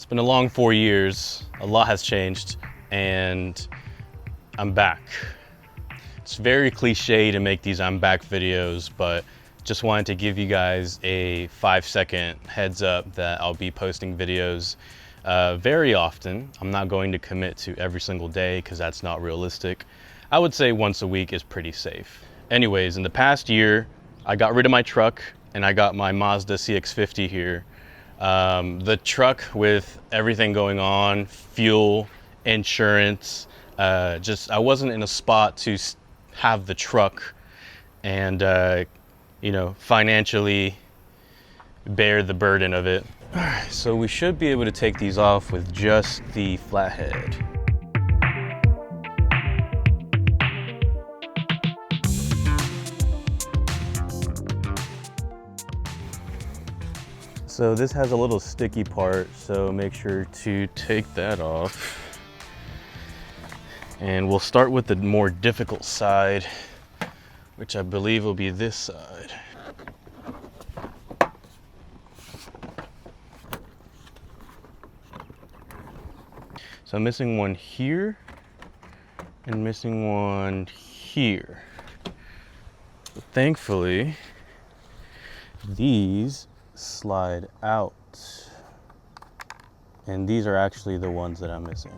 It's been a long 4 years, a lot has changed, and I'm back. It's very cliche to make these I'm back videos, but just wanted to give you guys a 5-second heads up that I'll be posting videos very often. I'm not going to commit to every single day because that's not realistic. I would say once a week is pretty safe. Anyways, in the past year, I got rid of my truck and I got my Mazda CX50 here. The truck, with everything going on, fuel, insurance, I wasn't in a spot to have the truck and financially bear the burden of it. All right, so we should be able to take these off with just the flathead. So this has a little sticky part, so make sure to take that off. And we'll start with the more difficult side, which I believe will be this side. So I'm missing one here and missing one here. But thankfully, these slide out. And these are actually the ones that I'm missing.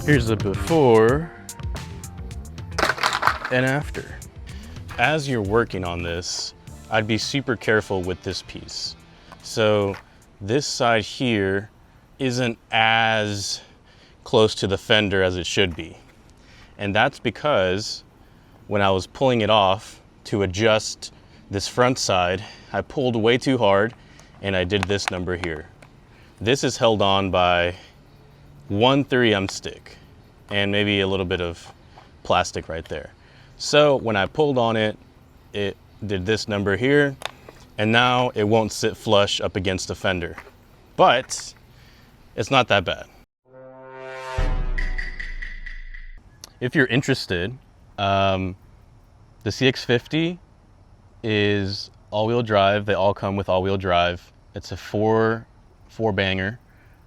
Here's the before and after. As you're working on this, I'd be super careful with this piece. So this side here isn't as close to the fender as it should be. And that's because when I was pulling it off to adjust this front side, I pulled way too hard and I did this number here. This is held on by one 3M stick and maybe a little bit of plastic right there. So when I pulled on it, it did this number here, and now it won't sit flush up against the fender. But it's not that bad. If you're interested, the CX50 is all-wheel drive. They all come with all-wheel drive. It's a four banger,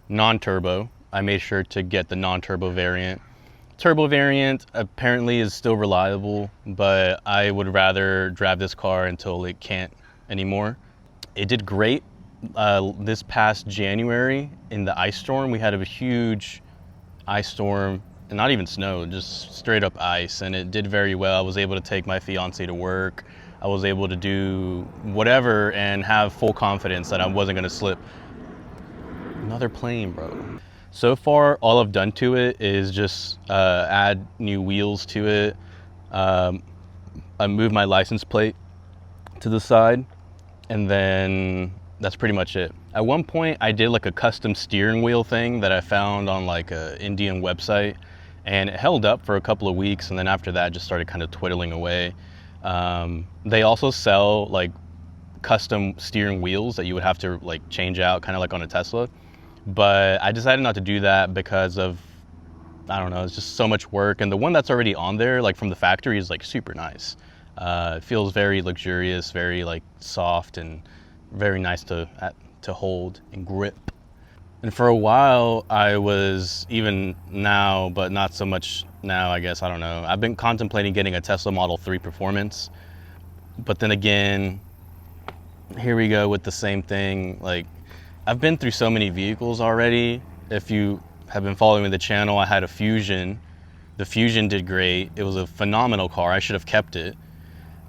non-turbo. I made sure to get the non-turbo variant. Turbo variant apparently is still reliable, but I would rather drive this car until it can't anymore. It did great this past January in the ice storm. We had a huge ice storm, and not even snow, just straight up ice, and it did very well. I was able to take my fiance to work. I was able to do whatever and have full confidence that I wasn't gonna slip. Another plane, bro. So far, all I've done to it is just add new wheels to it. I moved my license plate to the side, and then that's pretty much it. At one point, I did like a custom steering wheel thing that I found on like an Indian website, and it held up for a couple of weeks, and then after that, just started kind of twiddling away. They also sell like custom steering wheels that you would have to like change out, kind of like on a Tesla. But I decided not to do that because of, I don't know, it's just so much work. And the one that's already on there, like from the factory, is like super nice. It feels very luxurious, very like soft, and very nice to hold and grip. And for a while, I was, even now, but not so much now, I guess, I don't know. I've been contemplating getting a Tesla Model 3 Performance. But then again, here we go with the same thing. Like, I've been through so many vehicles already. If you have been following the channel, I had a Fusion. The Fusion did great. It was a phenomenal car. I should have kept it.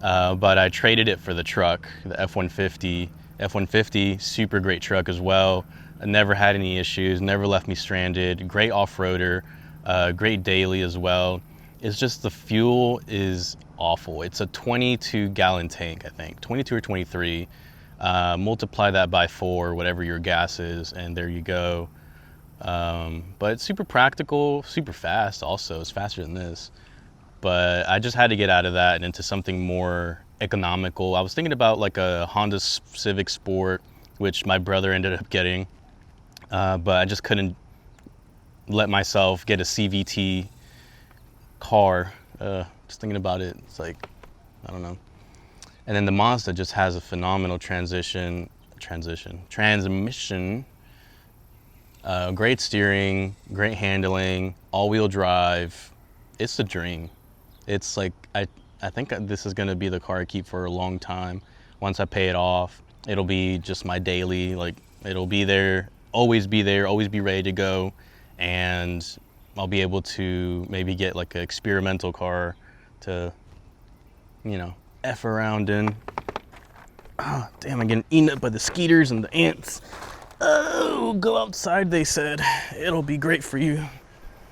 But I traded it for the truck, the F-150. F-150, super great truck as well. I never had any issues, never left me stranded. Great off-roader, great daily as well. It's just the fuel is awful. It's a 22-gallon tank, I think, 22 or 23. Multiply that by 4, whatever your gas is, and there you go. But it's super practical, super fast also. It's faster than this. But I just had to get out of that and into something more economical. I was thinking about like a Honda Civic Sport, which my brother ended up getting. But I just couldn't let myself get a CVT car Just thinking about it, it's like, I don't know. And then the Mazda just has a phenomenal transmission, great steering, great handling, all-wheel drive. It's the dream. It's like, I think this is gonna be the car I keep for a long time. Once I pay it off, it'll be just my daily, like, it'll be there, always be ready to go. And I'll be able to maybe get like an experimental car to, you know, F around in. Oh, damn, I'm getting eaten up by the skeeters and the ants. Oh, go outside, they said. It'll be great for you.